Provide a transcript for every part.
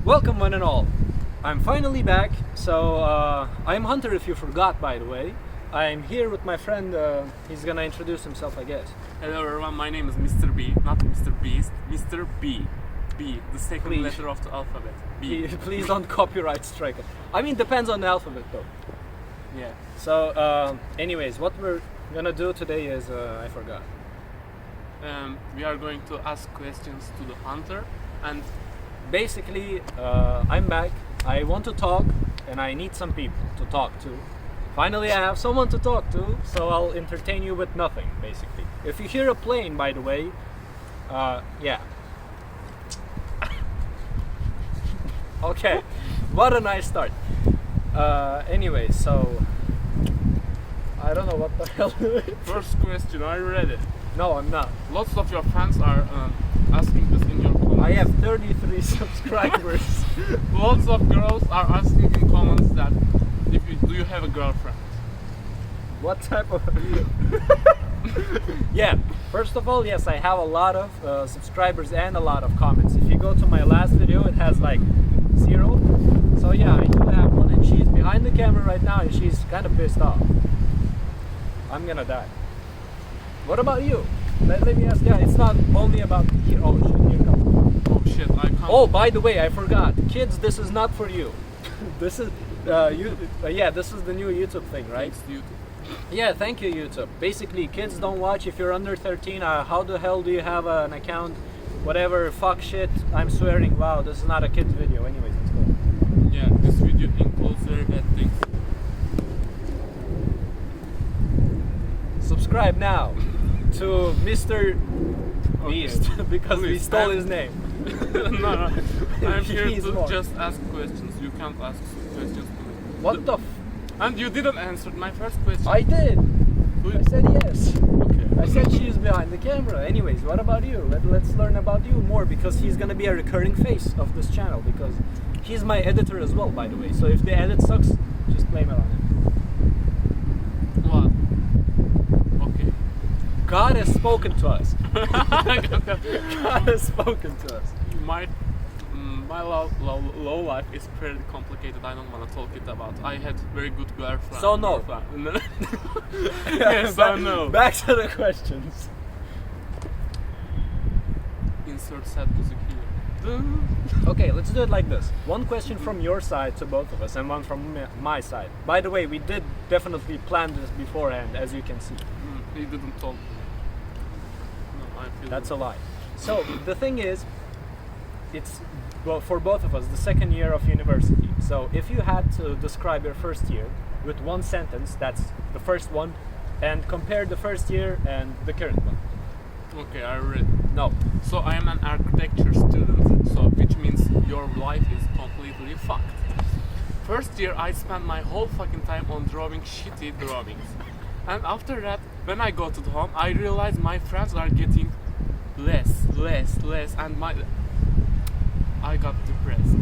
Welcome one and all. I'm finally back. So I'm Hunter if you forgot, by the way. I'm here with my friend. He's gonna introduce himself, I guess. Hello everyone, my name is Mr. B, not Mr. Beast, Mr. B. B, the second Please. letter of the alphabet. B. Please don't copyright strike it. I mean, depends on the alphabet though. Yeah. So anyways, what we're gonna do today is, I forgot. We are going to ask questions to the hunter and Basically, I'm back. I want to talk and I need some people to talk to. Finally, I have someone to talk to, so I'll entertain you with nothing, basically. If you hear a plane, by the way, yeah. Okay, what a nice start. Anyway, so I don't know what the hell. first question, are you ready? No, I'm not. Lots of your fans are asking this in your comments. I have 33 subscribers. Lots of girls are asking in comments that do you have a girlfriend? What type of? Yeah, first of all, yes, I have a lot of subscribers and a lot of comments. If you go to my last video, it has like 0. So yeah, I do have one, and she's behind the camera right now, and she's kind of pissed off. I'm gonna die. What about you? Let me ask. Yeah, it's not only about here. Oh shit, here comes. Oh shit, I can't. Oh, by the way, I forgot. Kids, this is not for you. This is yeah, this is the new YouTube thing, right? Thanks to YouTube. Yeah, thank you, YouTube. Basically, kids don't watch. If you're under 13, how the hell do you have an account? Whatever, fuck shit. I'm swearing. Wow, this is not a kids video. Anyways, let's go. Yeah, this video includes very bad things. Subscribe now to Mr. Beast because we Please, stole his name. no, I'm here He's to more. just ask questions. You can't ask questions to me. What the? And you didn't answer my first question. I did. Who- I said yes. Okay. I said she's behind the camera. Anyways, what about you? Let's learn about you more, because he's gonna be a recurring face of this channel, because he's my editor as well, by the way. So if the edit sucks, just blame it on him. What? Okay. God has spoken to us. God has spoken to us. My low life is pretty complicated. I don't want to talk it about. I had very good girlfriend. So no. Yes, I know. Back to the questions. Insert sad music here. Okay, let's do it like this. One question from your side to both of us, and one from my side. By the way, we did definitely plan this beforehand, as you can see. He didn't talk. No, I feel That's a lie. So the thing is, it's, well, for both of us, the second year of university. So if you had to describe your first year with one sentence, that's the first one, and compare the first year and the current one. Okay, I read. No. So I am an architecture student, so which means your life is completely fucked. First year I spent my whole fucking time on drawing shitty drawings. And after that, when I go to the home, I realize my friends are getting less, and I got depressed.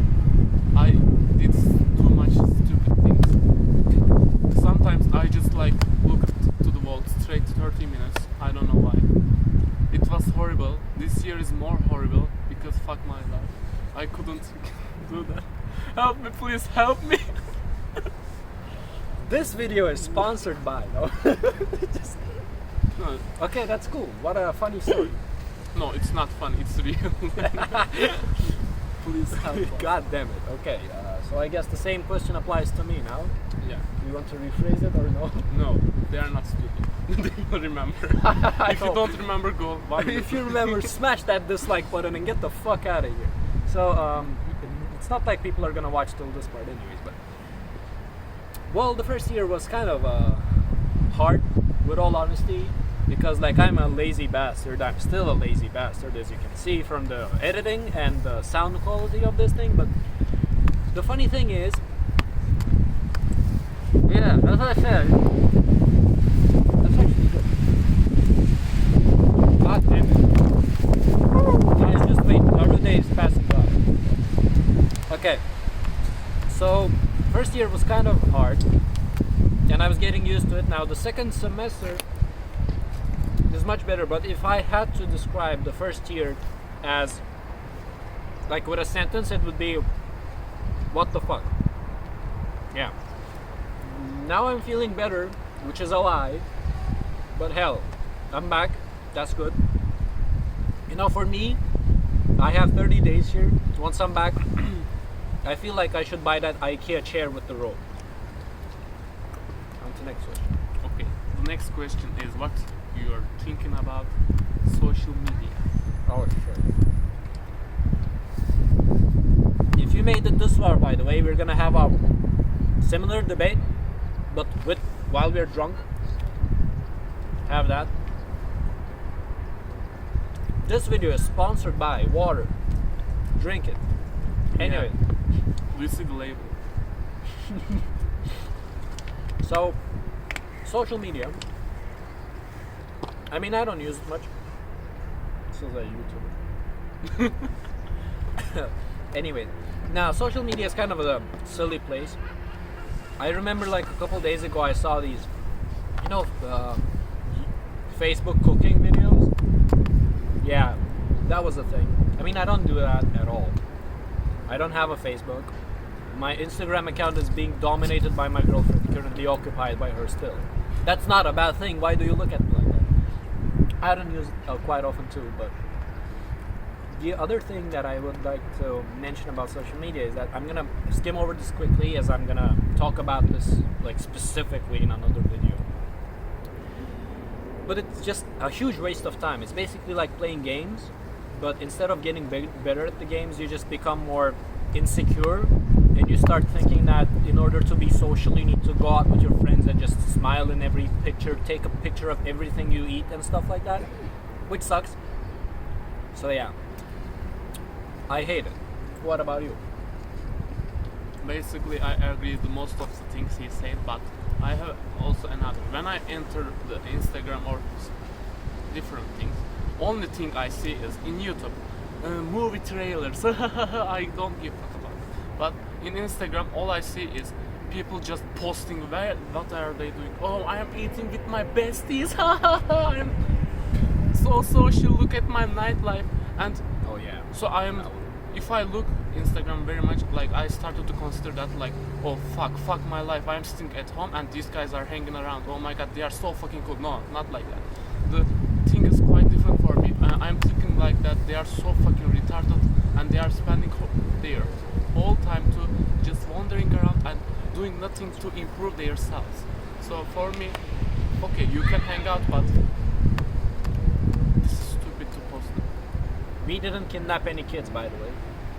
I did too much stupid things. Sometimes I just like look to the wall straight 30 minutes. I don't know why. It was horrible. This year is more horrible because fuck my life. I couldn't do that. Help me, please help me. This video is sponsored by, no? Just- No, okay, that's cool. What a funny story. no, it's not fun. It's real. Please help us. God damn it. Okay, so I guess the same question applies to me now. Yeah. Do you want to rephrase it or no? No, they are not stupid. They don't remember. If you don't remember, go. If you remember, smash that dislike button and get the fuck out of here. So, it's not like people are gonna watch till this part anyways, but... Well, the first year was kind of hard, with all honesty, because like I'm a lazy bastard. I'm still a lazy bastard, as you can see from the editing and the sound quality of this thing, but the funny thing is, yeah, as I said, that's actually good. God damn it. Guys, just wait, another day is passing by. Okay, so first year was kind of hard, and I was getting used to it. Now the second semester is much better, but if I had to describe the first year as like with a sentence, it would be what the fuck? Yeah. Now I'm feeling better, which is a lie. But hell, I'm back. That's good. You know, for me, I have 30 days here. Once I'm back, I feel like I should buy that IKEA chair with the rope. On to the next question. Okay, the next question is what you are thinking about social media. Oh shit. If you made it this far, by the way, we're gonna have a similar debate, but while we're drunk. Have that. This video is sponsored by water. Drink it. Anyway. Yeah. We see the label. So, social media. I mean, I don't use it much. This is a YouTuber. Anyway, now social media is kind of a silly place. I remember like a couple days ago I saw these, you know, Facebook cooking videos. Yeah, that was a thing. I mean, I don't do that at all. I don't have a Facebook. My Instagram account is being dominated by my girlfriend, currently occupied by her still. That's not a bad thing. Why do you look at me like that? I don't use it quite often too, but the other thing that I would like to mention about social media is that I'm gonna skim over this quickly, as I'm gonna talk about this like specifically in another video. But it's just a huge waste of time. It's basically like playing games, but instead of getting better at the games, you just become more insecure, and you start thinking that in order to be social, you need to go out with your friends and just smile in every picture, take a picture of everything you eat and stuff like that, which sucks. So yeah, I hate it. What about you? Basically, I agree with most of the things he said, but I have also another. When I enter the Instagram or different things, only thing I see is in YouTube movie trailers. I don't give a fuck about it. But in Instagram, all I see is people just posting what are they doing. Oh, I am eating with my besties. I'm so social. Look at my nightlife. And Oh yeah. so I am. If I look Instagram very much, like I started to consider that like, oh fuck my life. I'm sitting at home and these guys are hanging around. Oh my god, they are so fucking cool. No, not like that. The thing is quite different for me. I'm thinking like that they are so fucking retarded and they are spending their whole time to just wandering around and doing nothing to improve themselves. So for me, okay, you can hang out, but this is stupid to post. We didn't kidnap any kids, by the way.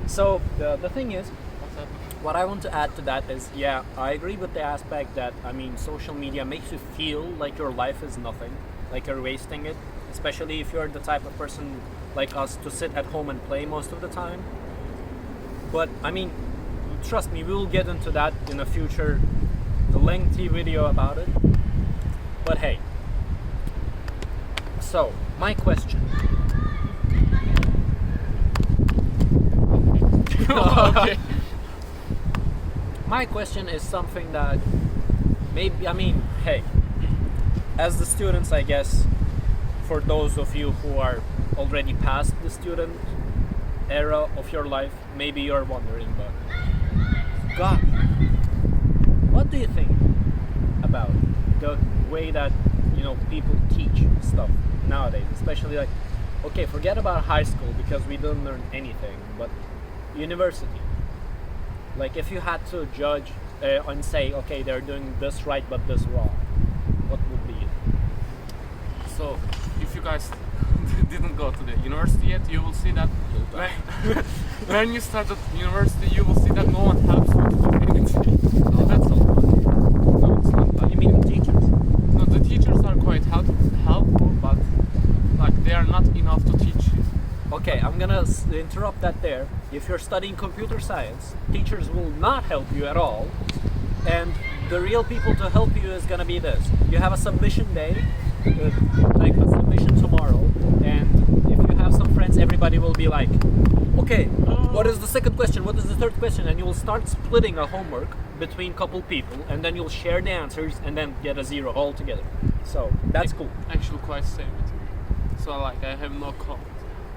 So the thing is, What's that? what I want to add to that is, yeah, I agree with the aspect that, I mean, social media makes you feel like your life is nothing, like you're wasting it, especially if you're the type of person like us to sit at home and play most of the time. But I mean, trust me, we will get into that in a future, the lengthy video about it. But hey, so my question. Okay. My question is something that maybe, I mean, hey, as the students, I guess, for those of you who are already past the student era of your life, maybe you're wondering, but God, what do you think about the way that, you know, people teach stuff nowadays? Especially like, okay, forget about high school because we didn't learn anything, but university. Like if you had to judge and say, okay, they're doing this right but this wrong, what would be it? So, if you guys didn't go to the university yet, you will see that when you start at university, you will see that no one helps you to do anything. Oh, that's not funny. No, it's not funny. You mean the teachers? No, the teachers are quite helpful, but like they are not enough to teach you. Okay, I'm gonna interrupt that there. If you're studying computer science, teachers will not help you at all. And the real people to help you is gonna be this. You have a submission day, like a submission tomorrow, and if you have some friends, everybody will be like, okay, what is the second question? What is the third question? And you will start splitting a homework between couple people, and then you'll share the answers and then get a 0 all together. So that's cool. Actually, quite same with me. So like I have no comment.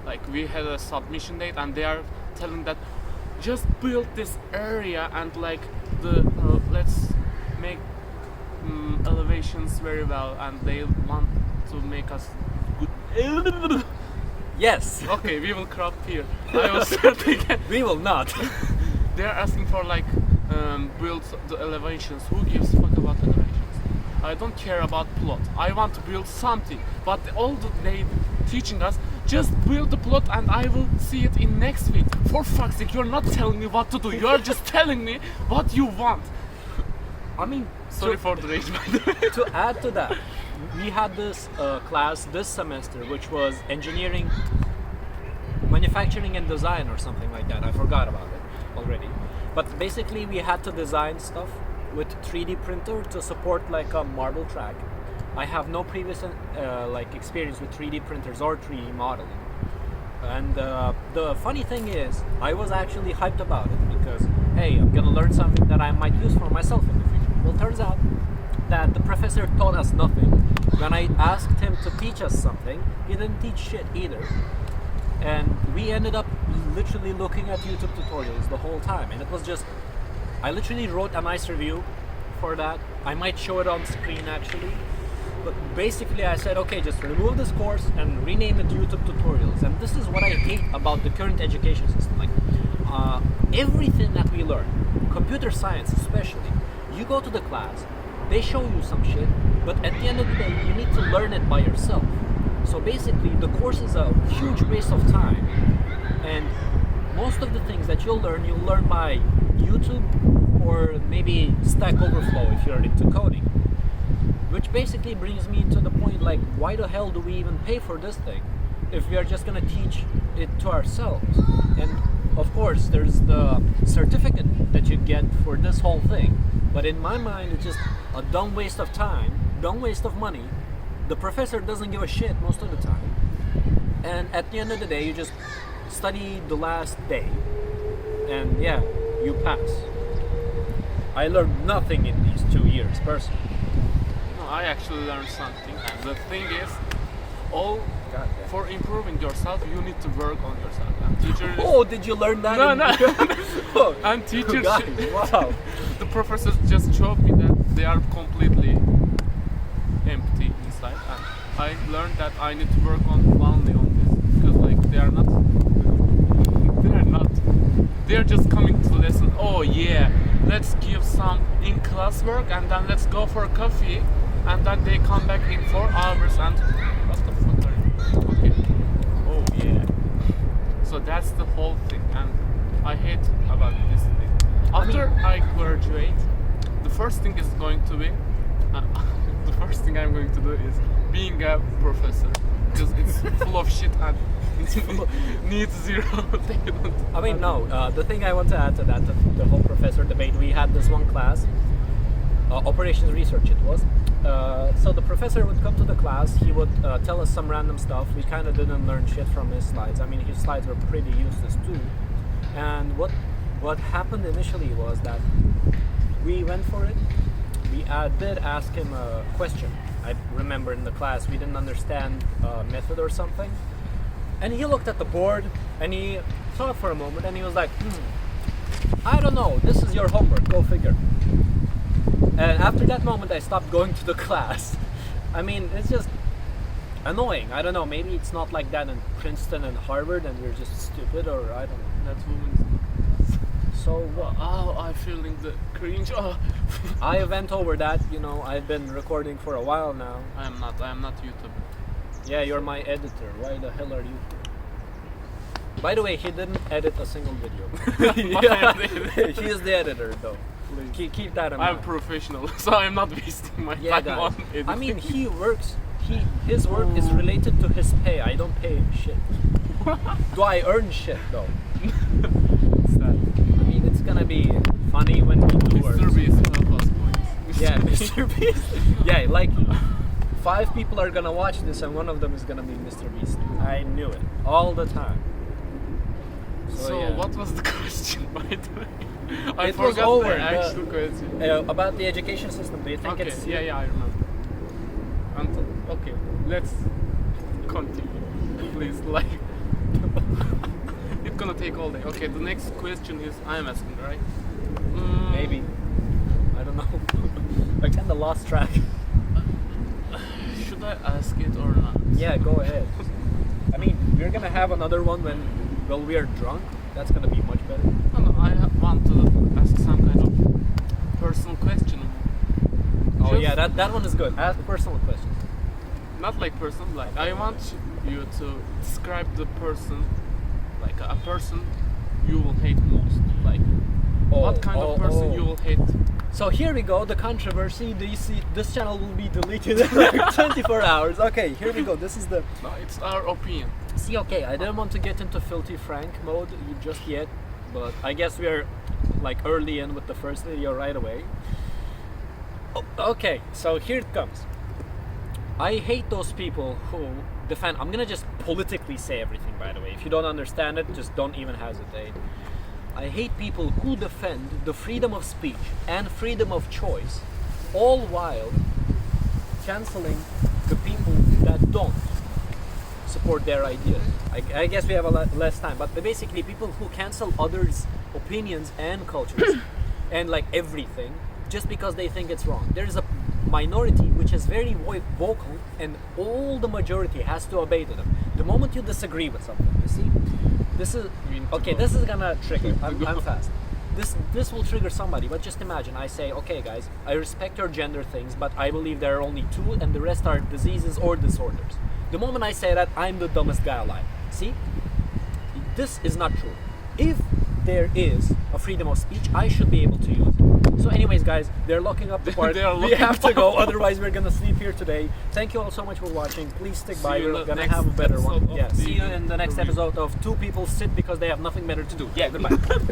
Like we had a submission date, and they are telling that, just build this area and like the let's make elevations very well, and they want to make us good. Yes. Okay, we will crop here. I was thinking We will not. they're asking for like build the elevations. Who gives a fuck about elevations? I don't care about plot. I want to build something. But all they teaching us, just build the plot and I will see it in next week. For fuck's sake, you're not telling me what to do. You're just telling me what you want. I mean, Sorry for the rage, by the way. to add to that, we had this class this semester which was engineering, manufacturing and design or something like that. I forgot about it already. But basically we had to design stuff with 3D printer to support like a marble track. I have no previous like experience with 3D printers or 3D modeling. And the funny thing is, I was actually hyped about it because, hey, I'm gonna learn something that I might use for myself in the future. Well, turns out that the professor taught us nothing. When I asked him to teach us something, he didn't teach shit either. And we ended up literally looking at YouTube tutorials the whole time. And it was just, I literally wrote a nice review for that. I might show it on screen actually. But basically I said, okay, just remove this course and rename it YouTube tutorials. And this is what I hate about the current education system. Like everything that we learn, computer science especially, you go to the class, they show you some shit, but at the end of the day, you need to learn it by yourself. So basically, the course is a huge waste of time. And most of the things that you'll learn by YouTube or maybe Stack Overflow if you're into coding. Which basically brings me to the point, like, why the hell do we even pay for this thing if we are just gonna teach it to ourselves? And of course, there's the certificate that you get for this whole thing. But in my mind, it's just a dumb waste of time, dumb waste of money. The professor doesn't give a shit most of the time. And at the end of the day, you just study the last day. And yeah, you pass. I learned nothing in these 2 years, personally. No, I actually learned something. And the thing is, for improving yourself, you need to work on yourself. And teachers. Oh, did you learn that? No. And teachers. Wow. The professors just showed me that they are completely empty inside, and I learned that I need to work only on this because like they're just coming to lesson. Oh yeah, let's give some in class work and then let's go for coffee, and then they come back in 4 hours and what the fuck are you? Okay. Oh yeah. So that's the whole thing, and I hate about this thing. After I graduate, the first thing is going to be the first thing I'm going to do is being a professor, because it's full of shit and it needs zero. I mean, no. The thing I want to add to that, the whole professor debate, we had this one class, operations research it was. So the professor would come to the class, he would tell us some random stuff. We kind of didn't learn shit from his slides. I mean, his slides were pretty useless too. And what happened initially was that we went for it. We did ask him a question. I remember in the class we didn't understand a method or something. And he looked at the board and he thought for a moment and he was like, I don't know, this is your homework, go figure. And after that moment I stopped going to the class. I mean, it's just annoying. I don't know, maybe it's not like that in Princeton and Harvard and we're just stupid, or I don't know. That woman's so what? Oh, I'm feeling the cringe. Oh. I went over that, you know, I've been recording for a while now. I am not YouTuber. Yeah, you're my editor. Why the hell are you here? By the way, he didn't edit a single video. Yeah, he is the editor though. Keep that in mind. I'm professional, so I'm not wasting my time on editing. I mean, his work is related to his pay. I don't pay him shit. Do I earn shit though? I mean, it's gonna be funny when he tours. Mr. Beast, help us, please. Yeah, Mr. Beast. Yeah, like 5 people are gonna watch this and one of them is gonna be Mr. Beast. I knew it all the time. So yeah. What was the question, by the way? I It forgot was over. the actual question. About the education system. Do you think Okay, it's... yeah, I remember. Okay, let's continue. Please, like... It gonna take all day. Okay, the next question is I'm asking, right? Maybe. I don't know. I kinda lost track. Should I ask it or not? Yeah, go ahead. I mean, we're gonna have another one when we are drunk. That's gonna be much better. No, I want to ask some kind of personal question. Oh Just yeah, that one is good. Ask personal questions. not like person, like I want you to describe the person, like a person you will hate most. Like what kind of person you will hate? So here we go, the controversy. This channel will be deleted in like 24 hours. Okay, here we go. This is the... No, it's our opinion. See, okay, I didn't want to get into Filthy Frank mode just yet, but I guess we are like early in with the first video right away. Okay, so here it comes. I hate those people who defend... I'm gonna just politically say everything, by the way. If you don't understand it, just don't even hesitate. I hate people who defend the freedom of speech and freedom of choice, all while canceling the people that don't support their ideas. I guess we have a lot less time, but basically people who cancel others' opinions and cultures and like everything just because they think it's wrong. There is a minority which is very vocal, and all the majority has to obey to them. The moment you disagree with something, you see, this is okay. This is gonna trigger. I'm fast. This will trigger somebody. But just imagine, I say, okay, guys, I respect your gender things, but I believe there are only two, and the rest are diseases or disorders. The moment I say that, I'm the dumbest guy alive. See, this is not true. If there is a freedom of speech, I should be able to use it. So anyways, guys, they're locking up the part. We have to go, otherwise we're gonna sleep here today. Thank you all so much for watching. Please stick by, we're gonna have a better one. Yeah, see you in the next episode of Two People Sit Because They Have Nothing Better to Do. Yeah, goodbye.